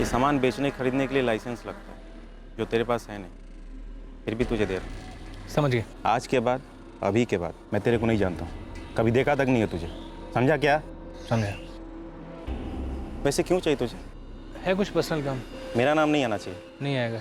ये सामान बेचने खरीदने के लिए लाइसेंस लगता है, जो तेरे पास है नहीं, फिर भी तुझे दे रहा हूँ। समझ गए? आज के बाद, अभी के बाद मैं तेरे को नहीं जानता हूँ, कभी देखा तक नहीं है तुझे, समझा क्या? समझा। वैसे क्यों चाहिए तुझे? है कुछ पर्सनल काम। मेरा नाम नहीं आना चाहिए। नहीं आएगा।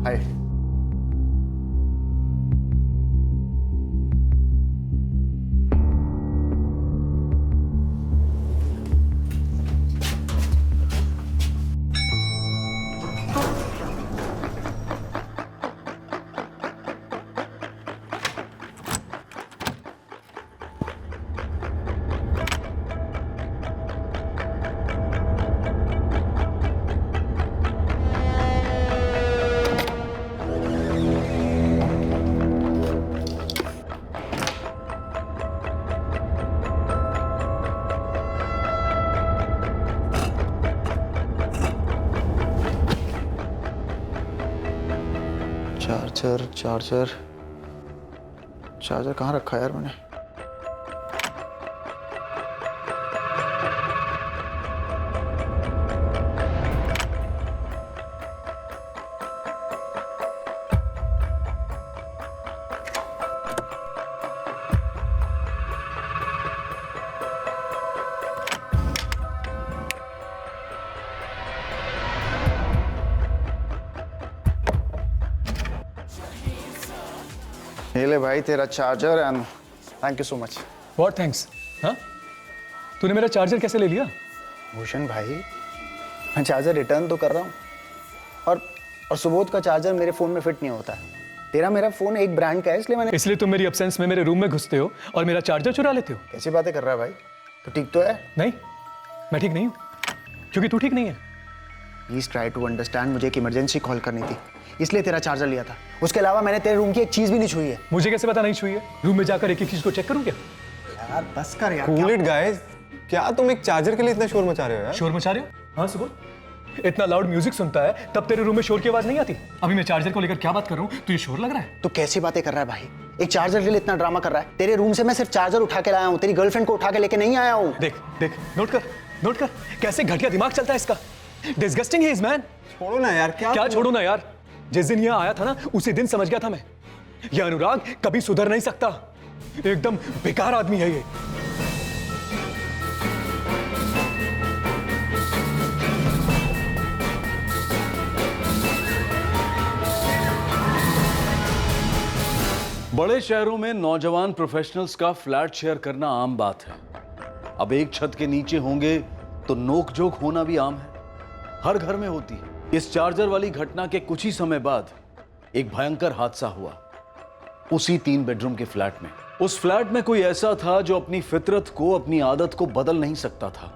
हाय। चार्जर कहाँ रखा है यार मैंने? ये ले भाई तेरा charger and thank you so much. What thanks? हाँ, तूने मेरा चार्जर कैसे ले लिया? भूषण भाई, मैं चार्जर रिटर्न तो कर रहा हूँ और सुबोध का चार्जर मेरे फ़ोन में फिट नहीं होता है। तेरा मेरा फ़ोन एक ब्रांड का है, इसलिए तुम मेरी एब्सेंस में मेरे रूम में घुसते हो और मेरा चार्जर चुरा लेते हो। कैसी बातें कर रहा है भाई? तो ठीक तो है? नहीं, मैं ठीक नहीं हूँ, क्योंकि तू ठीक नहीं है। Please try to understand. मुझे एक इमरजेंसी कॉल करनी थी, इसलिए तेरा चार्जर लिया था। उसके अलावा मैंने तेरे रूम की एक चीज भी नहीं छुई है। मुझे कैसे पता नहीं छुई है? रूम में जाकर एक एक चीज को चेक करूं क्या? यार बस कर यार। कूल इट गाइस, क्या तुम एक चार्जर के लिए इतना शोर मचा रहे हो यार? शोर मचा रहे हो? हाँ सुबोध, इतना लाउड म्यूजिक सुनता है तब तेरे रूम में शोर की आवाज नहीं आती। अभी मैं चार्जर को लेकर क्या बात कर रहा हूँ, तो ये शोर लग रहा है? तो कैसी बातें कर रहा है भाई? एक चार्जर के लिए इतना ड्रामा कर रहा है। तेरे रूम से मैं सिर्फ चार्जर उठा के लाया हूँ, तेरी गर्लफ्रेंड को उठा के लेके नहीं आया हूँ। देख देख, नोट कर कैसे घटिया दिमाग चलता है इसका। डिस्गस्टिंग है इस मैन। छोड़ो ना यार। क्या छोड़ो ना यार? जिस दिन यह आया था ना, उसी दिन समझ गया था मैं, यह अनुराग कभी सुधर नहीं सकता। एकदम बेकार आदमी है ये। बड़े शहरों में नौजवान प्रोफेशनल्स का फ्लैट शेयर करना आम बात है। अब एक छत के नीचे होंगे तो नोकझोंक होना भी आम है, हर घर में होती है। इस चार्जर वाली घटना के कुछ ही समय बाद एक भयंकर हादसा हुआ उसी 3 बेडरूम के फ्लैट में। उस फ्लैट में कोई ऐसा था जो अपनी फितरत को, अपनी आदत को बदल नहीं सकता था।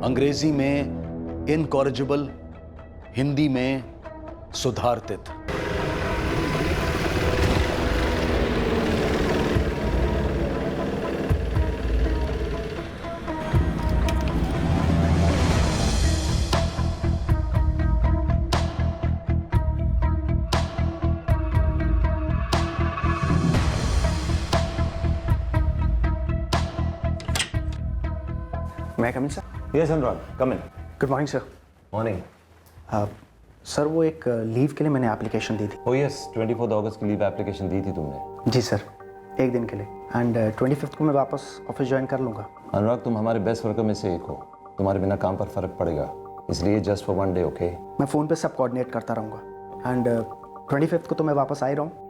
अंग्रेजी में इनकॉरिजिबल, हिंदी में सुधारतित। मैं come in sir? Yes Anurag, come in. Good morning sir. Morning. Sir वो एक लीव के लिए मैंने एप्लीकेशन दी थी। ओ यस, 24 अगस्त की लीव एप्लीकेशन दी थी तुमने। जी सर। 1 दिन के लिए, एंड 25th को मैं वापस ऑफिस ज्वाइन कर लूँगा। अनुराग, तुम हमारे बेस्ट वर्कर में से एक हो। तुम्हारे बिना काम पर फर्क पड़ेगा, इसलिए जस्ट फॉर 1 डे, ओके? मैं फ़ोन पे सब कोऑर्डिनेट करता रहूँगा, एंड 25th को तो मैं वापस आ ही रहा हूँ।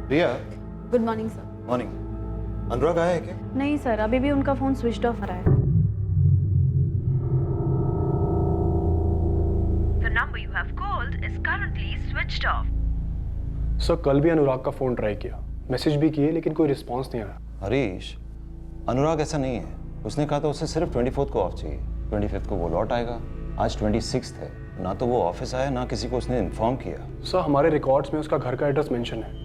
रिया, गुड मॉर्निंग सर। मॉर्निंग। अनुराग आया है क्या? नहीं सर, अभी भी उनका फोन स्विच ऑफ आ रहा है। The number you have called is currently switched off. Sir कल भी अनुराग का फ़ोन ट्राई किया, मैसेज भी किए, लेकिन कोई रिस्पॉन्स नहीं आया। हरीश, अनुराग ऐसा नहीं है। उसने कहा था उसे सिर्फ 24th को ऑफ चाहिए। 25th को वो लौट आएगा। आज 26th है, ना तो वो ऑफिस आया, ना किसी को उसने इन्फॉर्म किया। सर हमारे रिकॉर्ड्स में उसका घर का एड्रेस मेंशन है।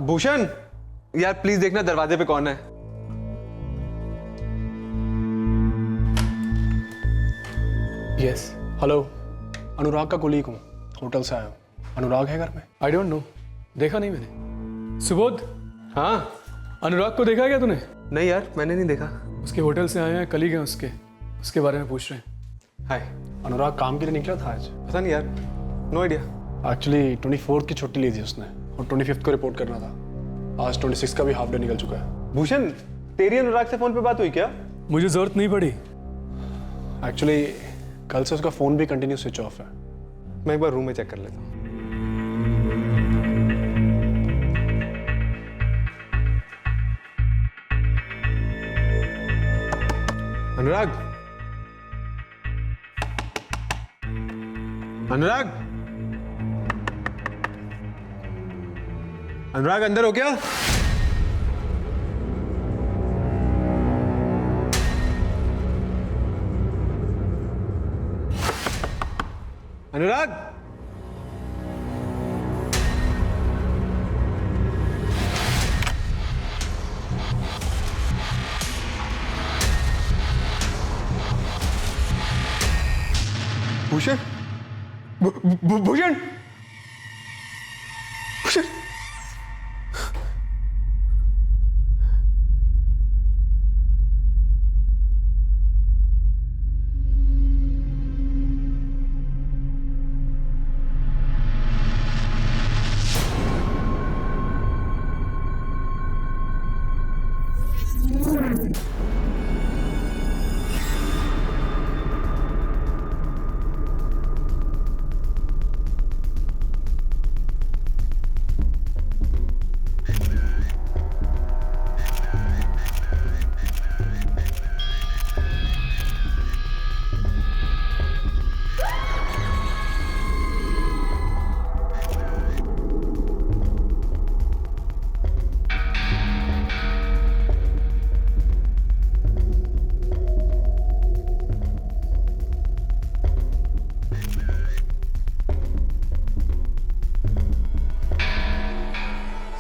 भूषण, यार प्लीज देखना दरवाजे पे कौन है। यस, हेलो, अनुराग का कोलीग हूँ, होटल से आया हूँ। अनुराग है घर में? आई डोंट नो, देखा नहीं मैंने। सुबोध, हाँ? अनुराग को देखा क्या तूने? नहीं यार, मैंने नहीं देखा। उसके होटल से आए हैं, कलीग हैं उसके बारे में पूछ रहे हैं। हाय। अनुराग काम के लिए निकला था आज। पता नहीं यार, नो आइडिया। एक्चुअली 24th की छुट्टी ली थी उसने और 25th को रिपोर्ट करना था। आज 26 का भी हाफ डे निकल चुका है। भूषण, तेरी अनुराग से फोन पे बात हुई क्या? मुझे जरूरत नहीं पड़ी। एक्चुअली कल से उसका फ़ोन भी कंटिन्यू स्विच ऑफ है। मैं एक बार रूम में चेक कर लेता हूँ। अनुराग, अनुराग, अनुराग अंदर हो क्या? अनुराग, भूषण, भूषण, भूषण,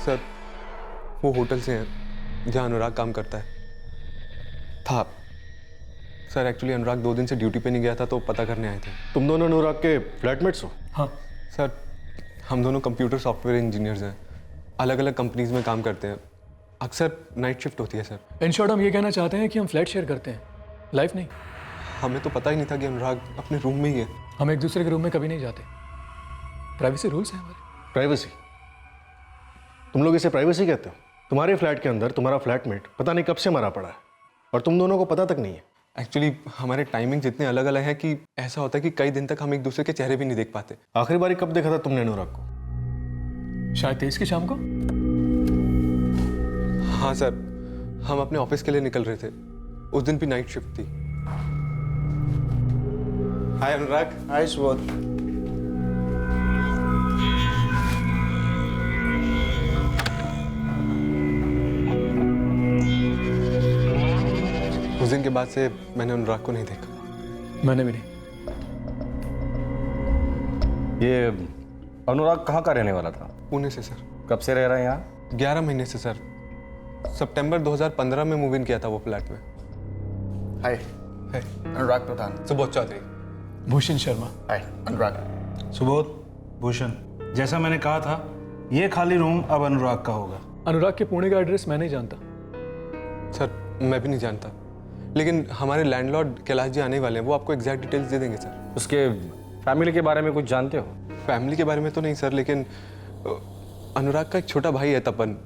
सर, वो होटल से हैं जहाँ अनुराग काम करता है। था सर, एक्चुअली अनुराग 2 दिन से ड्यूटी पे नहीं गया था तो पता करने आए थे। तुम दोनों अनुराग के फ्लैटमेट्स हो? हाँ सर, हम दोनों कंप्यूटर सॉफ्टवेयर इंजीनियर्स हैं, अलग अलग कंपनीज में काम करते हैं। अक्सर नाइट शिफ्ट होती है सर। इन शॉर्ट हम ये कहना चाहते हैं कि हम फ्लैट शेयर करते हैं, लाइफ नहीं। हमें तो पता ही नहीं था कि अनुराग अपने रूम में ही है। हम एक दूसरे के रूम में कभी नहीं जाते, प्राइवेसी रूल्स हैं हमारे। प्राइवेसी? तुम लोग इसे प्राइवेसी कहते हो? तुम्हारे फ्लैट के अंदर तुम्हारा फ्लैटमेट पता नहीं कब से मरा पड़ा है और तुम दोनों को पता तक नहीं है। एक्चुअली हमारे टाइमिंग्स इतने अलग अलग हैं कि ऐसा होता है कि कई दिन तक हम एक दूसरे के चेहरे भी नहीं देख पाते। आखिरी बारी कब देखा था तुमने अनुराग को? शायद 23 की शाम को। हाँ सर, हम अपने ऑफिस के लिए निकल रहे थे। उस दिन भी नाइट शिफ्ट थी। हाय अनुराग। हाय सुबोध। उस दिन के बाद से मैंने अनुराग को नहीं देखा। मैंने भी नहीं। ये अनुराग कहाँ का रहने वाला था? पुणे से सर। कब से रह रहा है यहाँ? 11 महीने से सर। सितंबर 2015 में मूव इन किया था वो फ्लैट में। हाय, है अनुराग प्रधान। सुबोध चौधरी। भूषण शर्मा। हाय, अनुराग। सुबोध, भूषण, जैसा मैंने कहा था, ये खाली रूम अब अनुराग का होगा। अनुराग के पुणे का एड्रेस मैं नहीं जानता। सर मैं भी नहीं जानता, लेकिन हमारे लैंडलॉर्ड कैलाश जी आने वाले हैं, वो आपको एग्जैक्ट डिटेल्स दे देंगे सर। उसके फैमिली के बारे में कुछ जानते हो? फैमिली के बारे में तो नहीं सर, लेकिन अनुराग का एक छोटा भाई है तपन,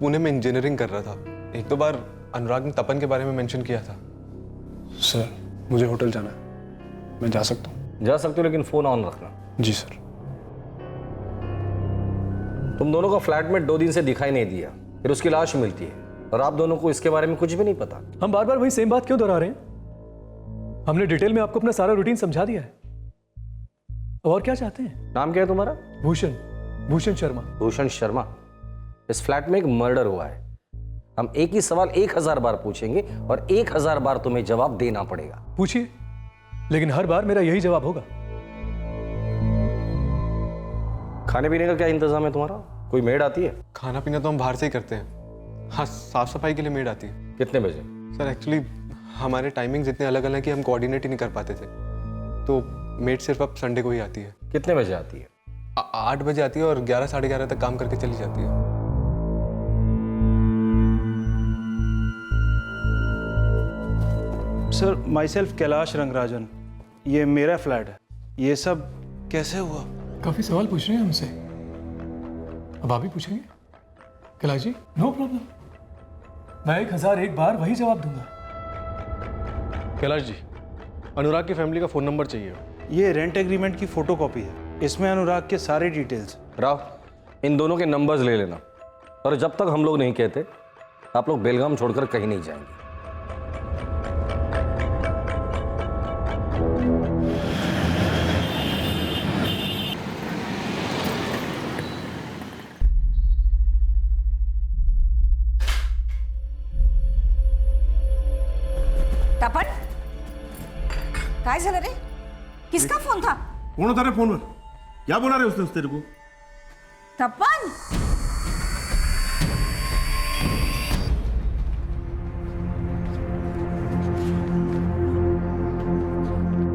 पुणे में इंजीनियरिंग कर रहा था। एक दो बार अनुराग ने तपन के बारे में मेंशन किया था। सर मुझे होटल जाना है, मैं जा सकता हूँ? जा सकते हो, लेकिन फोन ऑन रखना। जी सर। तुम दोनों का फ्लैटमेट 2 दिन से दिखाई नहीं दिया, फिर उसकी लाश मिलती है और आप दोनों को इसके बारे में कुछ भी नहीं पता। हम बार बार वही सेम बात क्यों दोहरा रहे हैं? हमने डिटेल में आपको अपना सारा रूटीन समझा दिया है। और क्या चाहते हैं? नाम क्या है तुम्हारा? भूषण शर्मा। भूषण शर्मा। इस फ्लैट में एक मर्डर हुआ है। हम एक ही सवाल 1000 बार पूछेंगे और 1000 बार तुम्हें जवाब देना पड़ेगा। पूछिए, लेकिन हर बार मेरा यही जवाब होगा। खाने पीने का क्या इंतजाम है तुम्हारा? कोई मेड आती है? खाना पीना तो हम बाहर से ही करते हैं। हाँ, साफ सफाई के लिए मेड आती है। कितने बजे? सर एक्चुअली हमारे टाइमिंग्स इतने अलग अलग हैं कि हम कोऑर्डिनेट ही नहीं कर पाते थे, तो मेड सिर्फ अब संडे को ही आती है। कितने बजे आती है? 8 बजे आती है और 11 साढ़े 11 तक काम करके चली जाती है। Sir, my self Kailash Rangarajan, ये मेरा फ्लैट है। ये सब कैसे हुआ? काफी सवाल पूछ रहे हैं हमसे, अब आप भी पूछेंगे? कैलाश जी, नो प्रॉब्लम, मैं 1001 बार वही जवाब दूंगा। कैलाश जी, अनुराग की फैमिली का फ़ोन नंबर चाहिए। ये रेंट एग्रीमेंट की फ़ोटोकॉपी है, इसमें अनुराग के सारे डिटेल्स। राव, इन दोनों के नंबर्स ले लेना, और जब तक हम लोग नहीं कहते आप लोग बेलगाम छोड़कर कहीं नहीं जाएंगे। तपन, काय झालं रे? किसका फोन था? कौन होता रे फोन पर? क्या बोला रे उसने तेरे को? तपन,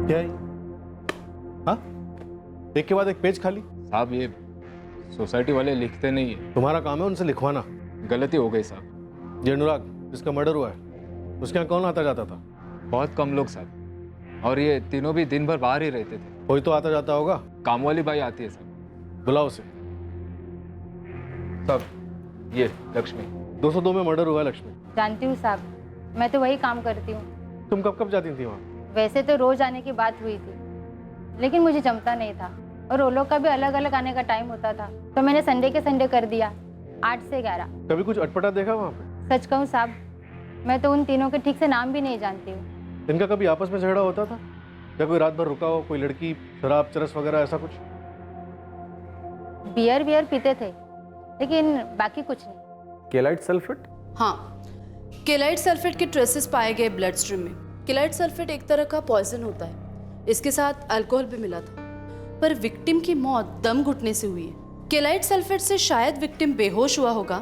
क्या है? हाँ, एक के बाद एक पेज खाली। साहब ये सोसाइटी वाले लिखते नहीं है। तुम्हारा काम है उनसे लिखवाना। गलती हो गई साहब। ये अनुराग जिसका मर्डर हुआ है, उसके यहाँ कौन आता जाता था? बहुत कम लोग साहब, और ये तीनों भी दिन भर बाहर ही रहते थे। कोई तो आता जाता होगा। काम वाली बाई आती है साहब। बुलाओ उसे। साहब ये लक्ष्मी। 202 में मर्डर हुआ है लक्ष्मी। जानती हूँ साहब, मैं तो वही काम करती हूँ। तुम कब कब जाती थी वहाँ? वैसे तो रोज आने की बात हुई थी, लेकिन मुझे जमता नहीं था, और वो लोग का भी अलग अलग आने का टाइम होता था, तो मैंने संडे के संडे कर दिया, 8 से 11। कभी कुछ अटपटा देखा वहाँ पे? सच कहूँ साहब, मैं तो उन तीनों के ठीक से नाम भी नहीं जानती हूँ। इनका कभी आपस में झगड़ा होता था? या कोई रात भर रुका हो, कोई लड़की शराब चरस वगैरह ऐसा कुछ? बियर पीते थे, लेकिन बाकी कुछ नहीं। केलाइट सल्फेट? हाँ, केलाइट सल्फेट के ट्रेसेस पाए गए ब्लड स्ट्रीम में। केलाइट सल्फेट एक तरह का पॉइजन होता है, इसके साथ अल्कोहल भी मिला था, पर विक्टिम की मौत दम घुटने से हुई है। केलाइट सल्फेट से शायद विक्टिम बेहोश हुआ होगा,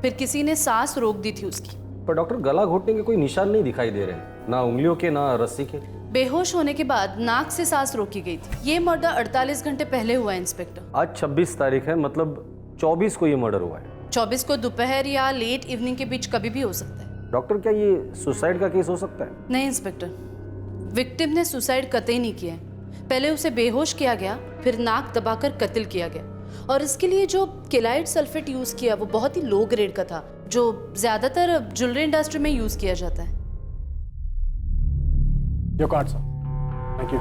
फिर किसी ने सांस रोक दी थी उसकी। पर डॉक्टर, गला घोटने के कोई निशान नहीं दिखाई दे रहे, ना उंगलियों के ना रस्सी के। बेहोश होने के बाद नाक से सांस रोकी गई थी। ये मर्डर 48 घंटे पहले हुआ है इंस्पेक्टर। आज 26 तारीख है, मतलब 24 को ये मर्डर हुआ है। 24 को दोपहर या लेट इवनिंग के बीच कभी भी हो सकता है। डॉक्टर, क्या ये सुसाइड का केस हो सकता है? नहीं इंस्पेक्टर, विक्टिम ने सुसाइड कतई नहीं किया है। पहले उसे बेहोश किया गया, फिर नाक दबाकर कत्ल किया गया, और इसके लिए जो केलाइट सल्फेट यूज किया वो बहुत ही लो ग्रेड का था, जो ज्यादातर ज्वेलरी इंडस्ट्री में यूज किया जाता है। Your card sir. Thank you.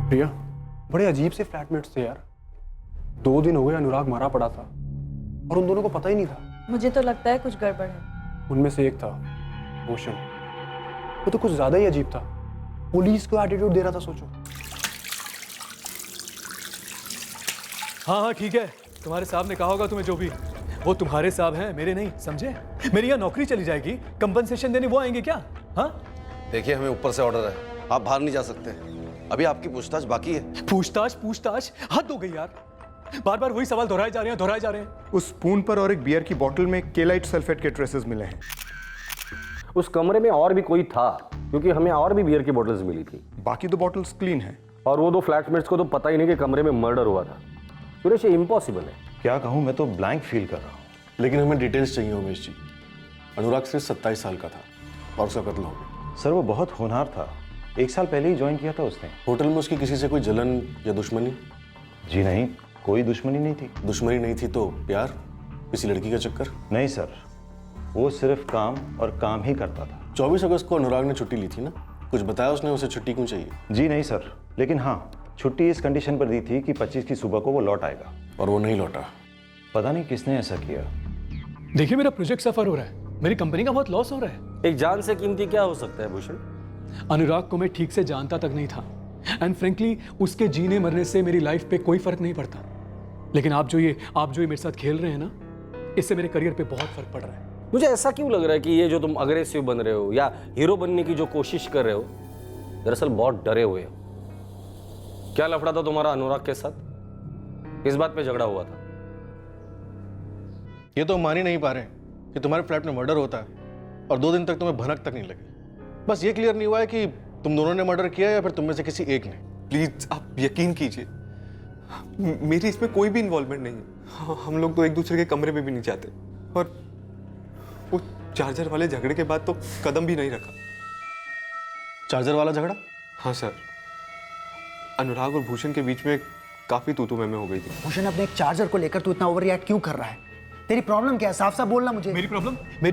Priya, बड़े अजीब से फ्लैटमेट्स थे यार। 2 दिन हो गए अनुराग मारा पड़ा था, और उन दोनों को पता ही नहीं था। मुझे तो लगता है कुछ गड़बड़ है। उनमें से एक था भूषण, वो तो कुछ ज़्यादा ही अजीब था। पुलिस को एटीट्यूड दे रहा था, सोचो। हाँ हाँ ठीक है, तुम्हारे साहब ने कहा होगा तुम्हें जो भी, वो तुम्हारे साहब हैं, मेरे नहीं, समझे? मेरी यहाँ नौकरी चली जाएगी, कंपनसेशन देने वो आएंगे क्या? हाँ देखिए, हमें ऊपर से ऑर्डर है, आप बाहर नहीं जा सकते। अभी आपकी पूछताछ बाकी है। पूछताछ हद हो गई यार, बार बार वही सवाल दोहराए जा रहे हैं। उस स्पून पर और एक बियर की बोतल में केलाइट सल्फेट के ट्रेसेस मिले हैं। उस कमरे में और भी कोई था, क्योंकि हमें और भी बियर की बोतल्स मिली थी। बाकी 2 बॉटल्स क्लीन हैं। और वो 2 फ्लैटमेट्स को तो पता ही नहीं कि कमरे में मर्डर हुआ था। सुरेश, ये इम्पॉसिबल है। क्या कहूँ, मैं तो ब्लैंक फील कर रहा हूँ। लेकिन हमें डिटेल्स चाहिए उमेश जी। अनुराग सिर्फ 27 साल का था और उसका कत्ल हो गया। सर, वो बहुत होनहार था, 1 साल पहले ही ज्वाइन किया था उसने। होटल में उसकी किसी से कोई जलन या दुश्मनी? जी नहीं, कोई दुश्मनी नहीं थी। दुश्मनी नहीं थी तो प्यार, किसी लड़की का चक्कर? नहीं सर, वो सिर्फ काम और काम ही करता था। 24 अगस्त को अनुराग ने छुट्टी ली थी ना, कुछ बताया उसने उसे छुट्टी क्यों चाहिए? जी नहीं सर, लेकिन हाँ, छुट्टी इस कंडीशन पर दी थी कि 25 की सुबह को वो लौट आएगा। और वो नहीं लौटा। पता नहीं किसने ऐसा किया। देखिए, मेरा प्रोजेक्ट सफर हो रहा है, मेरी कंपनी का बहुत लॉस हो रहा है। एक जान से कीमती क्या हो सकता है भूषण? अनुराग को मैं ठीक से जानता तक नहीं था, एंड फ्रेंकली उसके जीने मरने से मेरी लाइफ पे कोई फर्क नहीं पड़ता। लेकिन आप जो ये मेरे साथ खेल रहे हैं ना, इससे मेरे करियर पे बहुत फर्क पड़ रहा है। मुझे ऐसा क्यों लग रहा है कि ये जो तुम अग्रेसिव बन रहे हो या हीरो बनने की जो कोशिश कर रहे हो, दरअसल बहुत डरे हुए हो। क्या लफड़ा था तुम्हारा अनुराग के साथ? किस बात पे झगड़ा हुआ था? ये तो मान ही नहीं पा रहे कि तुम्हारे फ्लैट में मर्डर होता है और 2 दिन तक तुम्हें भनक तक नहीं लगी। बस ये क्लियर नहीं हुआ है कि तुम दोनों ने मर्डर किया या फिर तुम में से किसी एक ने। प्लीज आप यकीन कीजिए, मेरी इसमें कोई भी इन्वॉल्वमेंट नहीं है। हम लोग तो एक दूसरे के कमरे में भी नहीं जाते, और वो चार्जर वाले झगड़े के बाद तो कदम भी नहीं रखा। चार्जर वाला झगड़ा? हाँ सर, अनुराग और भूषण के बीच में काफी तू मैं हो गई थी। भूषण, अपने एक चार्जर को लेकर तू इतना ओवर रिएक्ट क्यों कर रहा है? तेरी प्रॉब्लम क्या है? साफ साफ बोलना मुझे। मेरी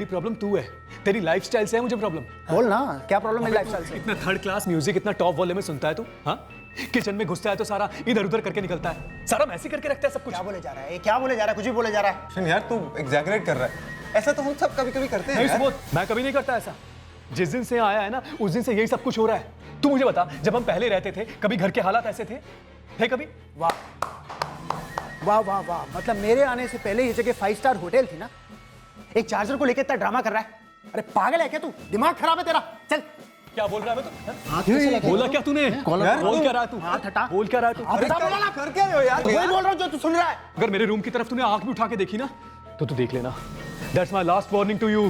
प्रॉब्लम तू है, तेरी लाइफस्टाइल से है मुझे प्रॉब्लम। बोल ना, क्या प्रॉब्लम है लाइफस्टाइल से? इतना थर्ड क्लास म्यूजिक इतना टॉप वॉल्यूम में सुनता है तू? हाँ, किचन में घुसता है तो सारा इधर उधर करके निकलता है, सारा मैसी करके रखता है सब कुछ। क्या बोले जा रहा है? क्या बोले जा रहा है? कुछ भी बोले जा रहा है। भूषण यार, तू एग्जैगरेट कर रहा है। ऐसा तो हम सब कभी कभी करते हैं। नहीं सुबोध, मैं कभी नहीं करता ऐसा। जिस दिन से आया है ना, उस दिन से यही सब कुछ हो रहा है। तू मुझे बता, जब हम पहले रहते थे, कभी घर के हालात ऐसे थे कभी? वाह वाह वाह वाह, मतलब मेरे आने से पहले ये जगह 5 स्टार होटल थी ना। एक चार्जर को लेकर इतना ड्रामा कर रहा है। अरे पागल है क्या तू? दिमाग खराब है तेरा? चल। क्या बोल रहा है तू? बोला क्या तूने? बोल क्या रहा है तू? हाथ हटा। बोल क्या रहा है तू? अब बता, बोला ना। कर क्या रहे हो यार? वही बोल रहा हूँ जो तू सुन रहा है। अगर मेरे रूम की तरफ तूने आंख भी उठा के देखी ना, तो तू देख लेना। That's my last warning to you.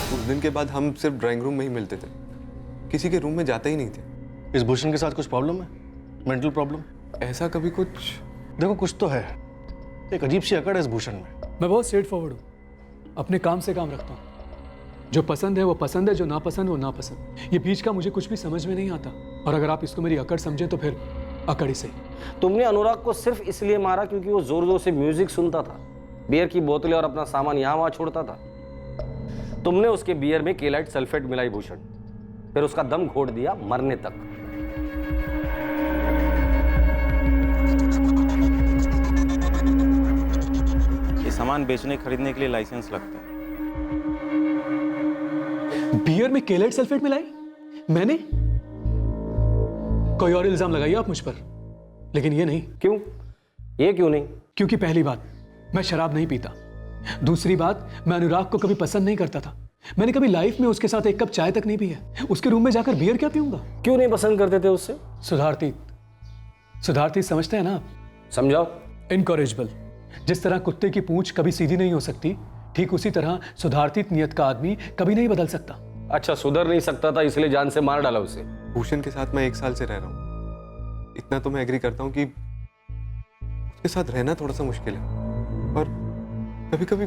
उस दिन के बाद हम सिर्फ ड्राइंग रूम में ही मिलते थे, किसी के रूम में जाते ही नहीं थे। इस भूषण के साथ कुछ प्रॉब्लम है? Mental problem? ऐसा कभी कुछ? देखो, कुछ तो है। एक अजीब सी अकड़ है इस भूषण में। मैं बहुत स्ट्रेट फॉरवर्ड हूँ, अपने काम से काम रखता हूँ। जो पसंद है वो पसंद है, जो नापसंद वो नापसंद। ये बीच का मुझे कुछ भी समझ में नहीं आता, और अगर आप इसको मेरी अकड़ समझे तो फिर अकड़ ही सही। तुमने अनुराग को सिर्फ इसलिए मारा क्योंकि वो जोर जोर से म्यूजिक सुनता था, बियर की बोतलें और अपना सामान यहाँ वहाँ छोड़ता था। तुमने उसके बियर में केलाइट सल्फेट मिलाई भूषण, फिर उसका दम घोट दिया मरने तक। ये सामान बेचने खरीदने के लिए लाइसेंस लगता है। बियर में केलाइट सल्फेट मिलाई? मैंने? कोई और इल्जाम लगाइए आप मुझ पर, लेकिन ये नहीं। क्यों? ये क्यों नहीं? क्योंकि पहली बात, मैं शराब नहीं पीता। दूसरी बात, मैं अनुराग को कभी पसंद नहीं करता था। मैंने कभी लाइफ में उसके साथ एक कप चाय तक नहीं पी है। उसके रूम में जाकर बियर क्या पीऊंगा? क्यों नहीं पसंद करते थे उससे? सुधारतीत समझते हैं ना आप? समझाओ। इनकॉरेजेबल। जिस तरह कुत्ते की पूंछ कभी सीधी नहीं हो सकती, ठीक उसी तरह सुधारतीत नियत का आदमी कभी नहीं बदल सकता। अच्छा, सुधर नहीं सकता था इसलिए जान से मार डाला उसे। भूषण के साथ मैं 1 साल से रह रहा हूँ, इतना तो मैं एग्री करता हूँ कि उसके साथ रहना थोड़ा सा मुश्किल है, और कभी कभी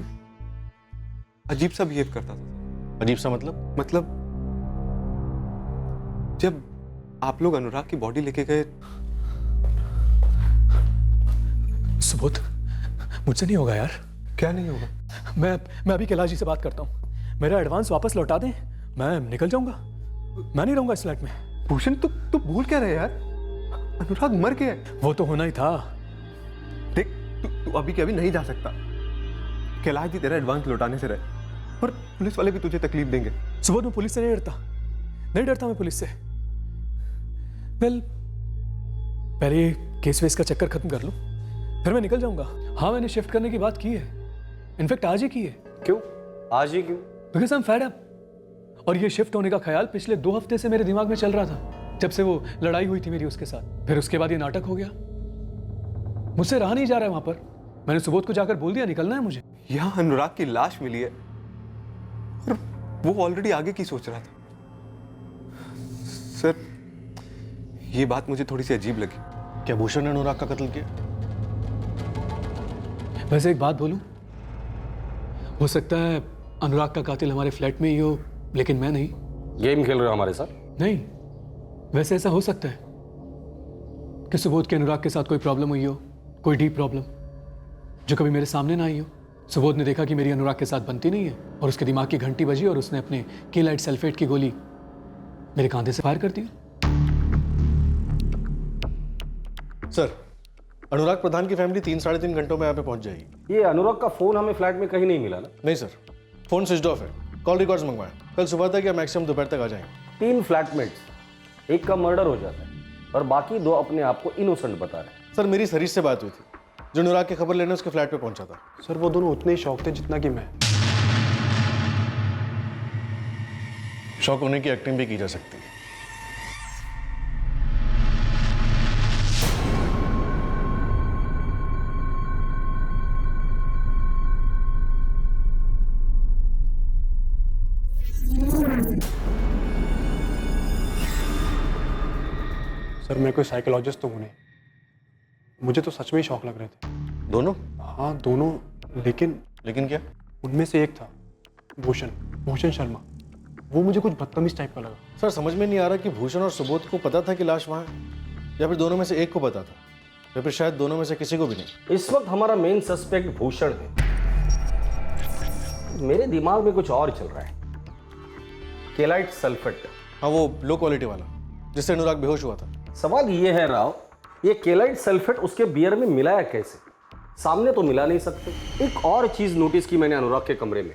अजीब सा बिहेव करता था। अजीब सा मतलब जब आप लोग अनुराग की बॉडी लेके गए। सुबोध, मुझसे नहीं होगा यार। क्या नहीं होगा? मैं अभी कैलाश जी से बात करता हूँ, मेरा एडवांस वापस लौटा दें, मैं निकल जाऊंगा। मैं नहीं रहूंगा इस फ्लैट में। भूषण, तू भूल क्या रहे यार? अनुराग मर गया है। वो तो होना ही था। देख, तू अभी के अभी नहीं जा सकता। कैलाश जी तेरा एडवांस लौटाने से रहे, और पुलिस वाले भी तुझे तकलीफ देंगे। सुबोध, मैं पुलिस से नहीं डरता मैं पुलिस से। वेल, पहले ये केस वेस का चक्कर खत्म कर लूं, फिर मैं निकल जाऊंगा। हाँ, मैंने शिफ्ट करने की बात की है, इनफैक्ट आज ही की है। क्यों? आज ही क्यों? Because I am fed up. और ये शिफ्ट होने का ख्याल पिछले 2 हफ्ते से मेरे दिमाग में चल रहा था, जब से वो लड़ाई हुई थी मेरी उसके साथ। फिर उसके बाद ये नाटक हो गया, मुझसे रहा नहीं जा रहा है वहां पर। मैंने सुबोध को जाकर बोल दिया निकलना है मुझे। यहाँ अनुराग की लाश मिली है और वो ऑलरेडी आगे की सोच रहा था। सर, ये बात मुझे थोड़ी सी अजीब लगी। क्या भूषण ने अनुराग का कत्ल किया? वैसे एक बात बोलूं, हो सकता है अनुराग का कातिल हमारे फ्लैट में ही हो, लेकिन मैं नहीं। गेम खेल रहे हो हमारे साथ? नहीं, वैसे ऐसा हो सकता है कि सुबोध के अनुराग के साथ कोई प्रॉब्लम हुई हो, कोई डीप प्रॉब्लम जो कभी मेरे सामने ना आई हो। सुबोध ने देखा कि मेरी अनुराग के साथ बनती नहीं है और उसके दिमाग की घंटी बजी और उसने अपने केलाइट सल्फेट की गोली मेरे कांधे से फायर कर दी। सर, अनुराग प्रधान की फैमिली 3-3.5 घंटों में यहाँ पे पहुंच जाएगी। ये अनुराग का फोन हमें फ्लैट में कहीं नहीं मिला ना? नहीं सर, फोन स्विच ऑफ है। कॉल रिकॉर्ड्स मंगवाएं, कल सुबह तक या मैक्सिमम दोपहर तक आ जाएंगे। 3 फ्लैटमेट्स, एक का मर्डर हो जाता है और बाकी 2 अपने आप को इनोसेंट बता रहे हैं। सर, मेरी सरीश से बात हुई थी, जो अनुराग की खबर लेने उसके फ्लैट पे पहुंचा था। सर, वो दोनों उतने ही शौक थे जितना कि मैं। शौक होने की एक्टिंग भी की जा सकती है। सर, मैं कोई साइकोलॉजिस्ट तो हूं नहीं, मुझे तो सच में ही शौक लग रहे थे। दोनों? हाँ, दोनों। लेकिन क्या? उनमें से एक था भूषण शर्मा। वो मुझे कुछ बदतमीज टाइप का लगा। सर, समझ में नहीं आ रहा कि भूषण और सुबोध को पता था कि लाश वहां है, या फिर दोनों में से एक को पता था, या फिर शायद दोनों में से किसी को भी नहीं। इस वक्त हमारा मेन सस्पेक्ट भूषण है। मेरे दिमाग में कुछ और चल रहा है। केलाइट सल्फेट। हाँ, वो लो क्वालिटी वाला जिससे अनुराग बेहोश हुआ था। सवाल ये है राव, ये केलाइट सल्फेट उसके बियर में मिलाया कैसे? सामने तो मिला नहीं सकते। एक और चीज नोटिस की मैंने अनुराग के कमरे में।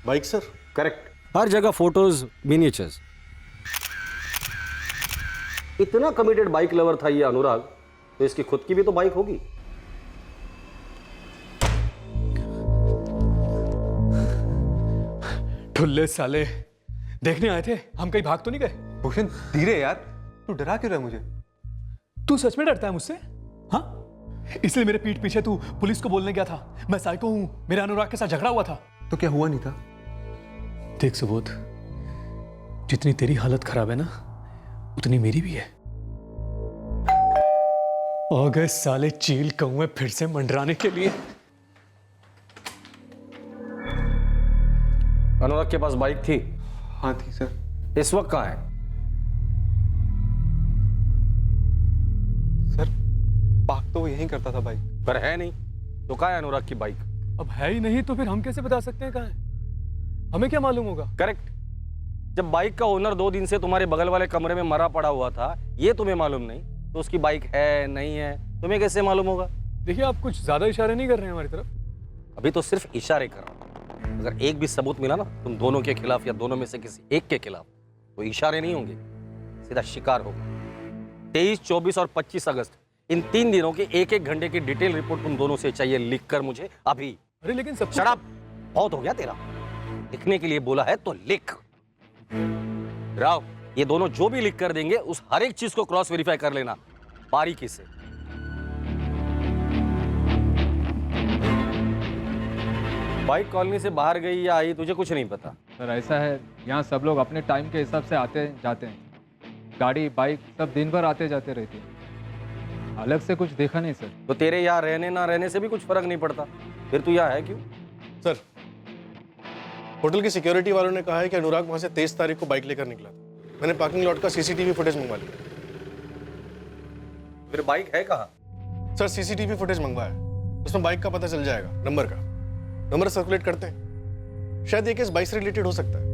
Bike sir? करेक्ट, हर जगह फोटोज, मिनिएचर्स। इतना कमिटेड बाइक लवर था ये अनुराग, तो इसकी खुद की भी तो बाइक होगी। ठुल्ले साले, देखने आए थे, हम कहीं भाग तो नहीं गए? भूषण, धीरे यार, तू डरा क्यों रहा है मुझे? तू सच में डरता है मुझसे? हाँ, इसलिए मेरे पीठ पीछे तू पुलिस को बोलने गया था मैं साइको हूं, मेरे अनुराग के साथ झगड़ा हुआ था। तो क्या हुआ नहीं था? देख सुबोध, जितनी तेरी हालत खराब है ना, उतनी मेरी भी है। आ गए साले चील कौवे फिर से मंडराने के लिए। अनुराग के पास बाइक थी? हाँ थी सर। इस वक्त कहाँ है? सर, पार्क तो वो यहीं करता था बाइक। पर है नहीं, तो कहाँ है अनुराग की बाइक? अब है ही नहीं तो फिर हम कैसे बता सकते हैं कहाँ है? हमें क्या मालूम होगा? करेक्ट, जब बाइक का ओनर 2 दिन से तुम्हारे बगल वाले कमरे में मरा पड़ा हुआ था, ये तुम्हें मालूम नहीं, तो उसकी बाइक है नहीं है तुम्हें कैसे मालूम होगा? देखिए, आप कुछ ज्यादा इशारे नहीं कर रहे हैं हमारी तरफ। अभी तो सिर्फ इशारे कर रहा हूं। अगर एक भी सबूत मिला ना तुम दोनों के खिलाफ या दोनों में से किसी एक के खिलाफ, तो इशारे नहीं होंगे, सीधा शिकार होगा। 23, 24 और 25 अगस्त, इन 3 दिनों के 1-1 घंटे की डिटेल रिपोर्ट तुम दोनों से चाहिए, लिख कर मुझे अभी। अरे लेकिन सब शराब बहुत हो गया तेरा, लिखने के लिए बोला है तो लिख। राव, ये दोनों जो भी लिख कर देंगे उस हर एक चीज को क्रॉस वेरीफाई कर लेना बारीकी से। बाइक कॉलोनी से बाहर गई या आई तुझे कुछ नहीं पता? सर ऐसा है, यहाँ सब लोग अपने टाइम के हिसाब से आते जाते हैं। गाड़ी बाइक सब दिन भर आते जाते रहते हैं। अलग से कुछ देखा नहीं सर। तो तेरे यहाँ रहने ना रहने से भी कुछ फर्क नहीं पड़ता, फिर तू यहाँ है क्यों? सर, होटल की सिक्योरिटी वालों ने कहा है कि अनुराग वहां से 23 तारीख को बाइक लेकर निकला था। मैंने पार्किंग लॉट का सीसीटीवी फुटेज मंगवा लिया। फिर बाइक है कहाँ? सर, सीसीटीवी फुटेज मंगवाया, उसमें बाइक का पता चल जाएगा, नंबर सर्कुलेट करते हैं, शायद ये केस बाइक से रिलेटेड हो सकता है।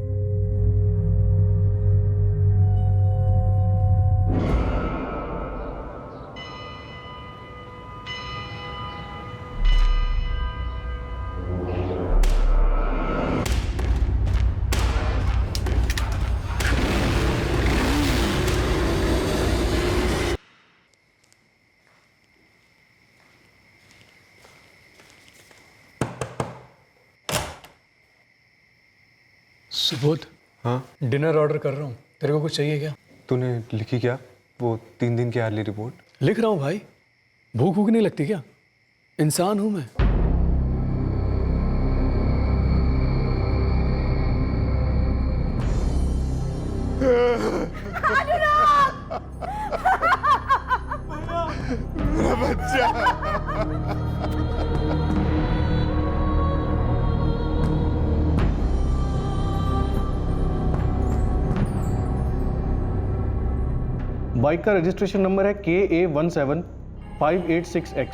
सुबोध, हाँ डिनर ऑर्डर कर रहा हूँ, तेरे को कुछ चाहिए क्या? तूने लिखी क्या वो 3 दिन की अर्ली रिपोर्ट? लिख रहा हूँ भाई, भूख भूख नहीं लगती क्या? इंसान हूँ मैं। मेरा बच्चा। बाइक का रजिस्ट्रेशन नंबर है KA17586X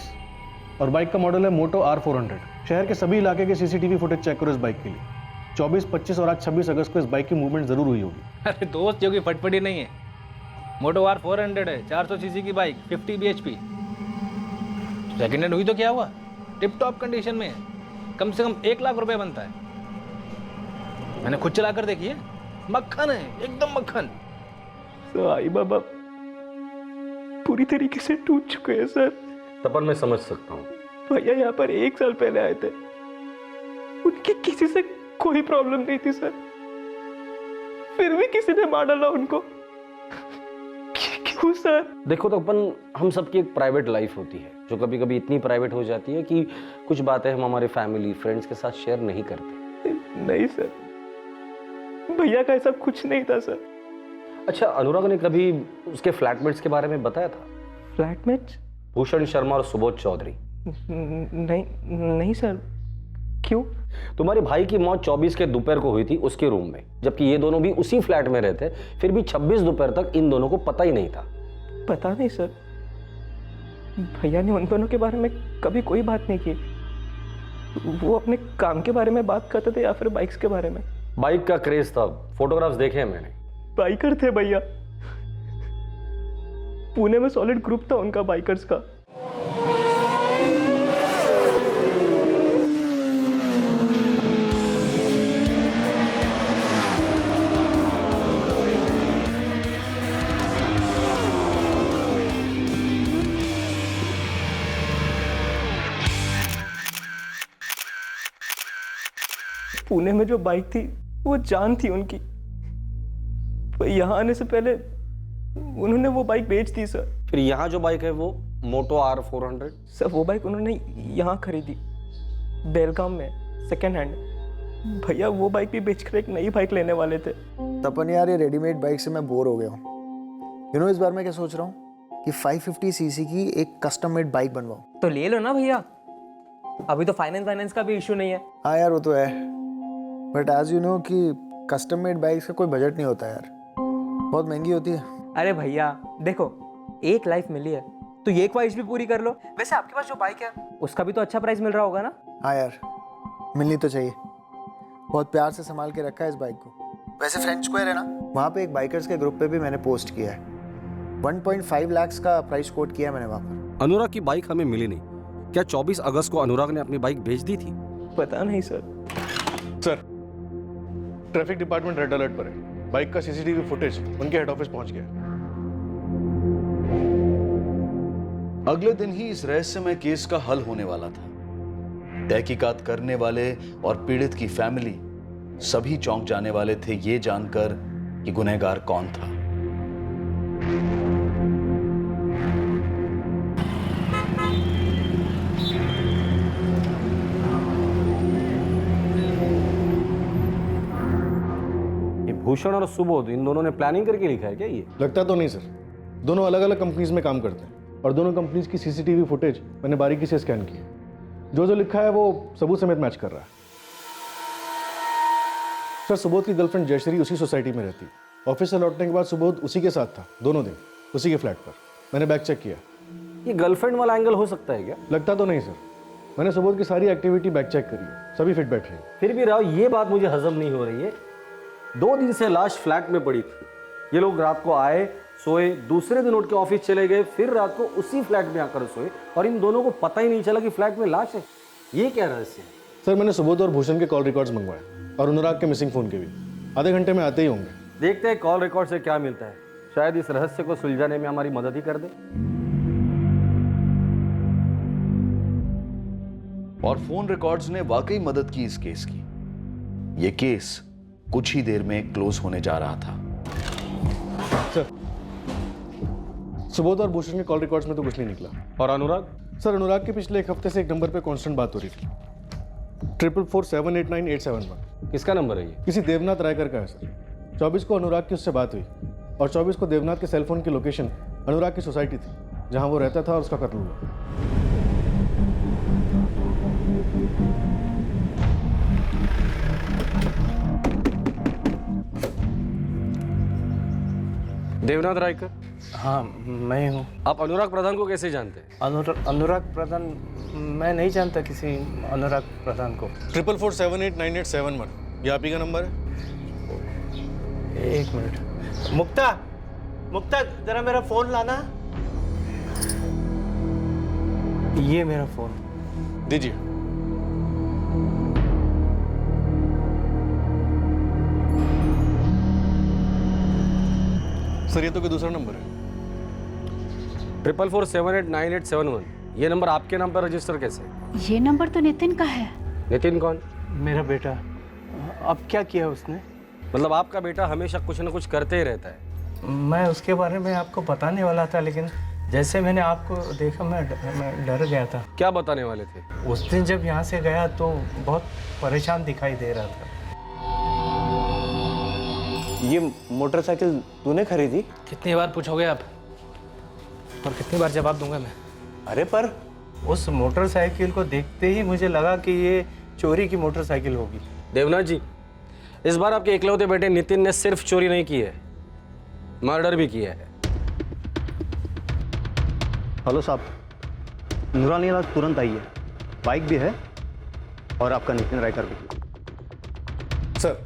और बाइक का मॉडल है मोटो R400। शहर के सभी इलाके के सीसीटीवी फुटेज चेक करो इस बाइक के लिए। 24, 25 और आज 26 अगस्त को इस बाइक की मूवमेंट जरूर हुई होगी। अरे दोस्त, जो कि फटफटी नहीं है, मोटो R400 है, 400 सीसी की बाइक, 50 bhp। सेकेंड हैंड हुई तो क्या हुआ, टिप टॉप कंडीशन में है, कम से कम 1 लाख रुपए बनता है। मैंने खुद चला कर देखी है, मक्खन है, एकदम मक्खन। आई बाबा पूरी तरीके से टूट चुके हैं सर। तपन मैं समझ सकता हूँ। भैया यहाँ पर 1 साल पहले आए थे, उनकी किसी से कोई प्रॉब्लम नहीं थी सर, फिर भी किसी ने मार डाला उनको। क्यों सर? देखो तपन, हम सबकी एक प्राइवेट लाइफ होती है जो कभी कभी इतनी प्राइवेट हो जाती है कि कुछ बातें हम हमारे फैमिली फ्रेंड्स के साथ शेयर नहीं करते। नहीं सर, भैया का ऐसा कुछ नहीं था सर। अच्छा, अनुराग ने कभी उसके फ्लैटमेट्स के बारे में बताया था? फ्लैटमेट्स? भूषण शर्मा और सुबोध चौधरी। नहीं सर। क्यों? तुम्हारे भाई की मौत 24 के दोपहर को हुई थी उसके रूम में, जबकि ये दोनों भी उसी फ्लैट में रहते, फिर भी 26 दोपहर तक इन दोनों को पता ही नहीं था। पता नहीं सर, भैया ने उन दोनों के बारे में कभी कोई बात नहीं की। वो अपने काम के बारे में बात करते थे या फिर बाइक्स के बारे में। बाइक का क्रेज था, फोटोग्राफ्स देखे हैं मैंने। बाइकर थे भैया, पुणे में सॉलिड ग्रुप था उनका बाइकर्स का। पुणे में जो बाइक थी वो जान थी उनकी, यहाँ आने से पहले उन्होंने वो बाइक बेच दी सर। फिर यहाँ जो बाइक है वो मोटो R400? सर वो बाइक उन्होंने यहाँ खरीदी, बेलगाम में, सेकेंड हैंड। भैया वो बाइक भी बेचकर एक नई बाइक लेने वाले थे। तपन यार, ये रेडीमेड बाइक से मैं बोर हो गया हूँ। इस बार मैं क्या सोच रहा हूँ कि 550 सीसी की एक कस्टम मेड बाइक बनवाऊँ। तो ले लो ना भैया, अभी तो फाइनेंस का भी इशू नहीं है। हाँ यार वो तो है, बट एज यू नो कि कस्टम मेड बाइक्स का कोई बजट नहीं होता यार, बहुत महंगी होती है। अरे भैया देखो, एक लाइफ मिली है तो ये ख्वाहिश भी पूरी कर लो। वैसे आपके पास जो बाइक है उसका भी तो अच्छा प्राइस मिल रहा होगा ना? हाँ यार, मिलनी तो चाहिए। बहुत प्यार से संभाल के रखा है इस बाइक को। वैसे फ्रेंच स्क्वायर है ना, वहाँ पे एक बाइकर्स के ग्रुप पे भी मैंने पोस्ट किया है। 1.5 लाख का प्राइस कोट किया है मैंने वहाँ पर। अनुराग की बाइक हमें मिली नहीं, क्या 24 अगस्त को अनुराग ने अपनी बाइक बेच दी थी? पता नहीं sir. Sir, traffic department red alert पर है। बाइक का सीसीटीवी फुटेज उनके हेड ऑफिस पहुंच गया। अगले दिन ही इस रहस्यमय केस का हल होने वाला था। तहकीकात करने वाले और पीड़ित की फैमिली सभी चौंक जाने वाले थे ये जानकर कि गुनहगार कौन था। भूषण और सुबोध, इन दोनों ने प्लानिंग करके लिखा है क्या ये? लगता तो नहीं सर, दोनों अलग अलग कंपनीज में काम करते हैं और दोनों कंपनीज की सीसीटीवी फुटेज मैंने बारीकी से स्कैन की है। जो लिखा है वो सबूत समेत मैच कर रहा है। सर, सुबोध की गर्लफ्रेंड जयश्री उसी सोसाइटी में रहती है। ऑफिस से लौटने के बाद सुबोध उसी के साथ था दोनों दिन, उसी के फ्लैट पर। मैंने बैग चेक किया। ये गर्लफ्रेंड वाला एंगल हो सकता है क्या? लगता तो नहीं सर, मैंने सुबोध की सारी एक्टिविटी बैग चेक करी है, सभी फिट बैठ रही है। फिर भी राव, ये बात मुझे हजम नहीं हो रही है। 2 दिन से लाश फ्लैट में पड़ी थी, ये लोग रात को आए, सोए, दूसरे दिन उठ के ऑफिस चले गए, फिर रात को उसी फ्लैट में आकर सोए और इन दोनों को पता ही नहीं चला कि फ्लैट में लाश है। ये क्या रहस्य है? सर, मैंने सुबोध और भूषण के कॉल रिकॉर्ड्स मंगवाए और अनुराग के मिसिंग फोन के भी। आधे घंटे में आते ही होंगे। देखते हैं कॉल रिकॉर्ड से क्या मिलता है, शायद इस रहस्य को सुलझाने में हमारी मदद ही कर दे। और फोन रिकॉर्ड्स ने वाकई मदद की इस केस की। यह केस कुछ ही देर में क्लोज होने जा रहा था। सर, सुबोध और भूषण के कॉल रिकॉर्ड्स में तो कुछ नहीं निकला। और अनुराग? सर, अनुराग के पिछले एक हफ्ते से एक नंबर पे कांस्टेंट बात हो रही थी, 444789871। किसका नंबर है ये? किसी देवनाथ रायकर का है सर। 24 को अनुराग की उससे बात हुई और 24 को देवनाथ के सेलफोन की लोकेशन अनुराग की सोसाइटी थी जहां वो रहता था और उसका कत्ल हुआ। देवनाथ रायकर? हाँ, मैं हूँ। आप अनुराग प्रधान को कैसे जानते हैं? अनुराग प्रधान? मैं नहीं जानता किसी अनुराग प्रधान को। 444789871, ये आप ही का नंबर है? एक मिनट। मुक्ता, मुक्ता जरा मेरा फोन लाना। ये मेरा फोन दीजिए। सर, ये तो कोई दूसरा नंबर है। 444789871, ये नंबर आपके नाम पर रजिस्टर कैसे? ये नंबर तो नितिन का है। नितिन कौन? मेरा बेटा। अब क्या किया उसने? मतलब आपका बेटा हमेशा कुछ न कुछ करते ही रहता है। मैं उसके बारे में आपको बताने वाला था, लेकिन जैसे मैंने आपको देखा मैं डर गया था। क्या बताने वाले थे? उस दिन जब यहाँ से गया तो बहुत परेशान दिखाई दे रहा था। ये मोटरसाइकिल तूने खरीदी? कितनी बार पूछोगे आप और कितनी बार जवाब दूंगा मैं? अरे पर उस मोटरसाइकिल को देखते ही मुझे लगा कि ये चोरी की मोटरसाइकिल होगी। देवनाथ जी, इस बार आपके इकलौते बेटे नितिन ने सिर्फ चोरी नहीं की है, मर्डर भी किया है। हेलो साहब, नूरानी आज तुरंत आई है, बाइक भी है और आपका नितिन रायकर भी। सर,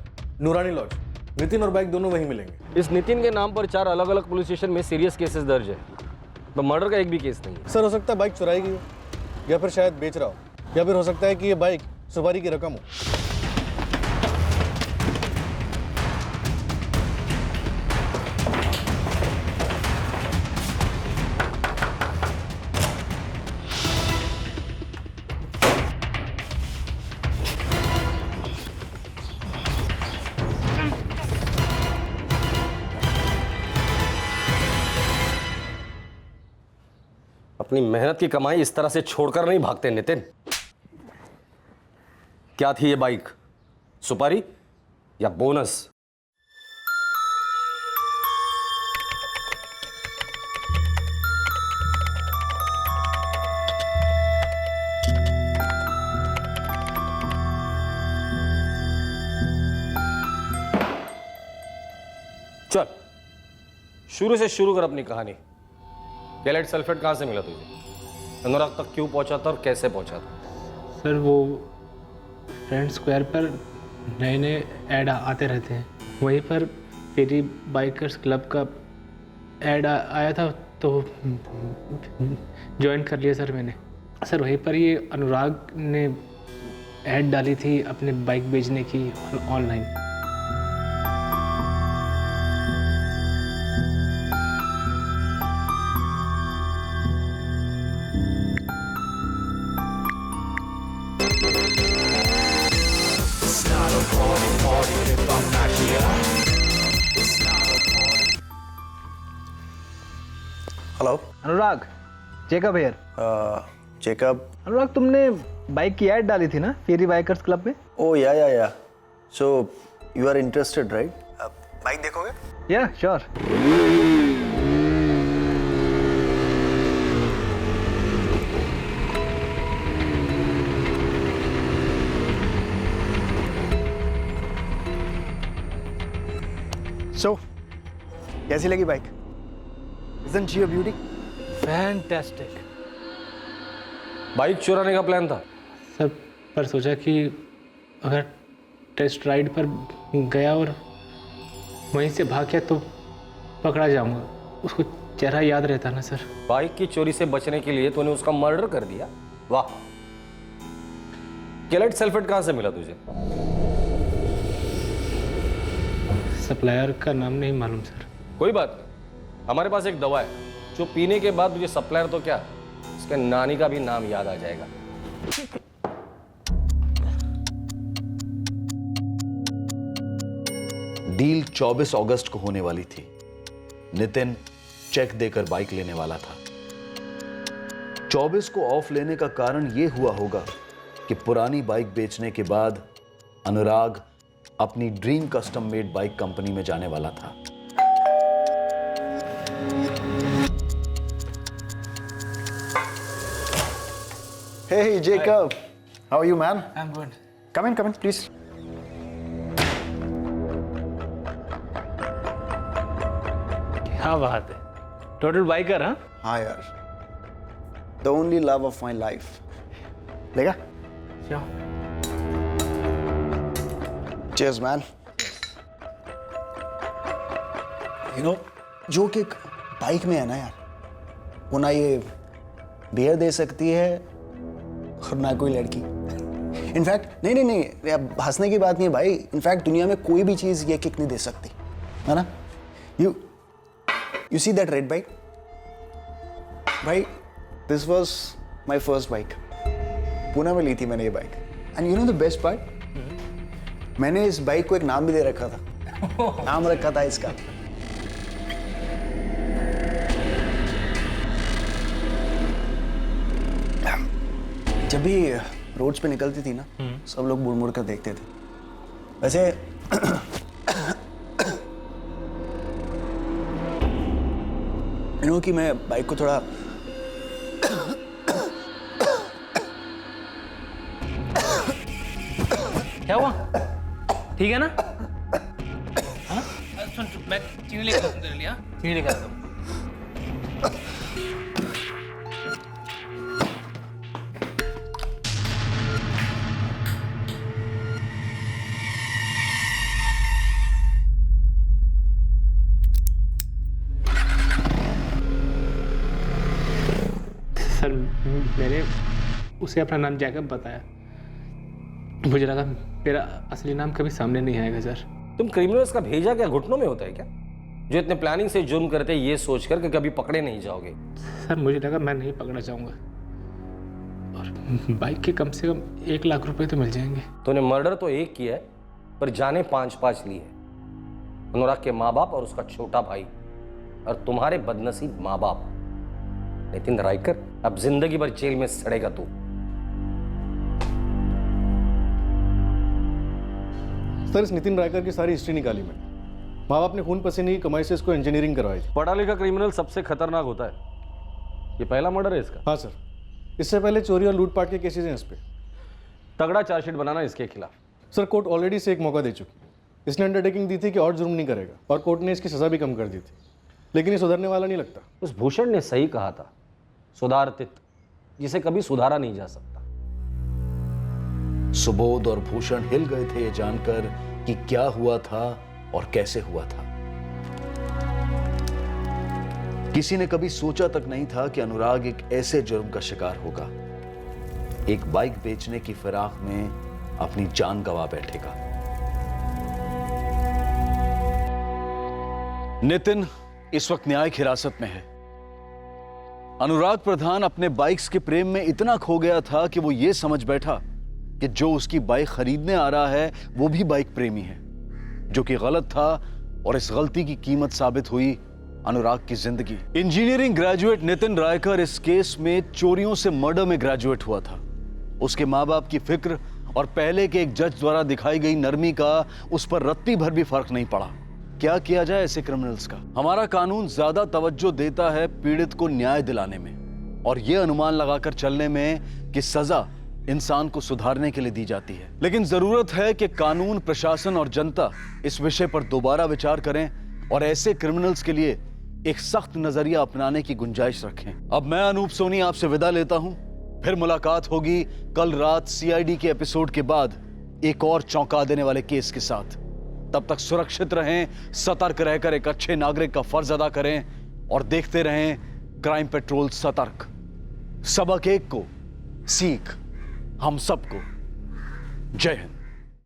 नूरानी लॉज, नितिन और बाइक दोनों वहीं मिलेंगे। इस नितिन के नाम पर 4 अलग अलग पुलिस स्टेशन में सीरियस केसेस दर्ज है, तो मर्डर का एक भी केस नहीं है। सर, हो सकता है बाइक चुराई गई हो या फिर शायद बेच रहा हो, या फिर हो सकता है कि ये बाइक सुपारी की रकम हो। अपनी मेहनत की कमाई इस तरह से छोड़कर नहीं भागते नितिन। क्या थी ये बाइक, सुपारी या बोनस? चल शुरू से शुरू कर अपनी कहानी। केलाइट सल्फेट कहाँ से मिला तुझे? अनुराग तक क्यों पहुंचा था और कैसे पहुंचा था? सर, वो फ्रेंड स्क्वायर पर नए नए ऐड आते रहते हैं, वहीं पर फेरी बाइकर्स क्लब का ऐड आया था तो ज्वाइन कर लिया सर मैंने। सर, वहीं पर ये अनुराग ने ऐड डाली थी अपने बाइक बेचने की online. Hello Anurag, Jacob here. Jacob. Anurag, तुमने बाइक की ऐड डाली थी ना फेरी बाइकर्स क्लब में? Oh yeah so you are interested right? Bike देखोगे? Yeah sure. सो कैसी लगी bike? Isn't she a beauty? Fantastic. Bike चुराने का प्लान था सर, पर सोचा कि अगर टेस्ट राइड पर गया और वहीं से भाग गया तो पकड़ा जाऊंगा। उसको चेहरा याद रहता ना सर। बाइक की चोरी से बचने के लिए तूने उसका मर्डर कर दिया? वाह। केलाइट सल्फेट कहाँ से मिला तुझे? सप्लायर का नाम नहीं मालूम सर। कोई बात नहीं, हमारे पास एक दवा है जो पीने के बाद तुझे सप्लायर तो क्या, उसके नानी का भी नाम याद आ जाएगा। डील 24 अगस्त को होने वाली थी। नितिन चेक देकर बाइक लेने वाला था। 24 को ऑफ लेने का कारण यह हुआ होगा कि पुरानी बाइक बेचने के बाद अनुराग अपनी dream custom made bike company में जाने वाला था। Hey, Jacob. How are you, man? I'm good. Come in, please. क्या बात है, टोटल बाइकर हाँ? हाँ यार, the only love of my life. लेगा? Cheers, man. You know, जो कि एक बाइक में है ना यार, वो ना ये बियर दे सकती है और ना कोई लड़की। इनफैक्ट नहीं, हंसने की बात नहीं है भाई। इनफैक्ट दुनिया में कोई भी चीज़ ये किक नहीं दे सकती, है ना? You see that red bike? भाई, this was my first bike. Pune में ली थी मैंने ये bike. And you know the best part? मैंने इस बाइक को एक नाम भी दे रखा था। नाम रखा था इसका जब भी रोड्स पे निकलती थी ना, सब लोग मुड़ मुड़ कर देखते थे। वैसे कि मैं बाइक को थोड़ा क्या हुआ? ठीक है ना? हाँ? सुन मैं चीनी लेकर आता हूँ तेरे लिए। हाँ? चीनी लेकर आता हूँ। सर मैंने उसे अपना नाम जैकब बताया। मुझे लगा मेरा असली नाम कभी सामने नहीं आएगा सर। तुम क्रिमिनल्स का भेजा क्या घुटनों में होता है क्या, जो इतने प्लानिंग से जुर्म करते हैं ये सोचकर कि कभी पकड़े नहीं जाओगे? सर मुझे लगा मैं नहीं पकड़ा जाऊंगा, और बाइक के कम से कम 1 लाख रुपए तो मिल जाएंगे। तूने मर्डर तो एक किया है, पर जाने 5-5 ली है। अनुराग के माँ बाप और उसका छोटा भाई, और तुम्हारे बदनसीब माँ बाप नितिन रायकर। अब जिंदगी भर जेल में सड़ेगा तू। सर इस नितिन रायकर की सारी हिस्ट्री निकाली मैंने। माँ बाप ने खून पसीने की कमाई से इसको इंजीनियरिंग करवाई थी। पढ़ा लिखा क्रिमिनल सबसे खतरनाक होता है। ये पहला मर्डर है इसका? हाँ सर, इससे पहले चोरी और लूटपाट के केसेस हैं इस पे। तगड़ा चार्जशीट बनाना इसके खिलाफ। सर कोर्ट ऑलरेडी से एक मौका दे चुकी। इसने अंडरटेकिंग दी थी कि और जुर्म नहीं करेगा, और कोर्ट ने इसकी सजा भी कम कर दी थी, लेकिन ये सुधरने वाला नहीं लगता। उस भूषण ने सही कहा था, सुधारतित जिसे कभी सुधारा नहीं जा सकता। सुबोध और भूषण हिल गए थे ये जानकर कि क्या हुआ था और कैसे हुआ था। किसी ने कभी सोचा तक नहीं था कि अनुराग एक ऐसे जुर्म का शिकार होगा, एक बाइक बेचने की फिराक में अपनी जान गंवा बैठेगा। नितिन इस वक्त न्यायिक हिरासत में है। अनुराग प्रधान अपने बाइक्स के प्रेम में इतना खो गया था कि वो ये समझ बैठा कि जो उसकी बाइक खरीदने आ रहा है वो भी बाइक प्रेमी है, जो कि गलत था, और इस गलती की कीमत साबित हुई अनुराग की जिंदगी। इंजीनियरिंग ग्रेजुएट नितिन रायकर इस केस में चोरियों से मर्डर में ग्रेजुएट हुआ था। उसके माँ बाप की फिक्र और पहले के एक जज द्वारा दिखाई गई नरमी का उस पर रत्ती भर भी फर्क नहीं पड़ा। क्या किया जाए ऐसे क्रिमिनल्स का? हमारा कानून ज्यादा तवज्जो देता है पीड़ित को न्याय दिलाने में, और यह अनुमान लगाकर चलने में कि सजा इंसान को सुधारने के लिए दी जाती है। लेकिन जरूरत है कि कानून, प्रशासन और जनता इस विषय पर दोबारा विचार करें और ऐसे क्रिमिनल्स के लिए एक सख्त नजरिया अपनाने की गुंजाइश रखें। अब मैं अनूप सोनी आपसे विदा लेता हूं। फिर मुलाकात होगी कल रात सीआईडी के एपिसोड के बाद एक और चौंका देने वाले केस के साथ। तब तक सुरक्षित रहें, सतर्क रहकर एक अच्छे नागरिक का फर्ज अदा करें और देखते रहें क्राइम पेट्रोल सतर्क। सबक एक को सीख हम सबको। जय हिंद।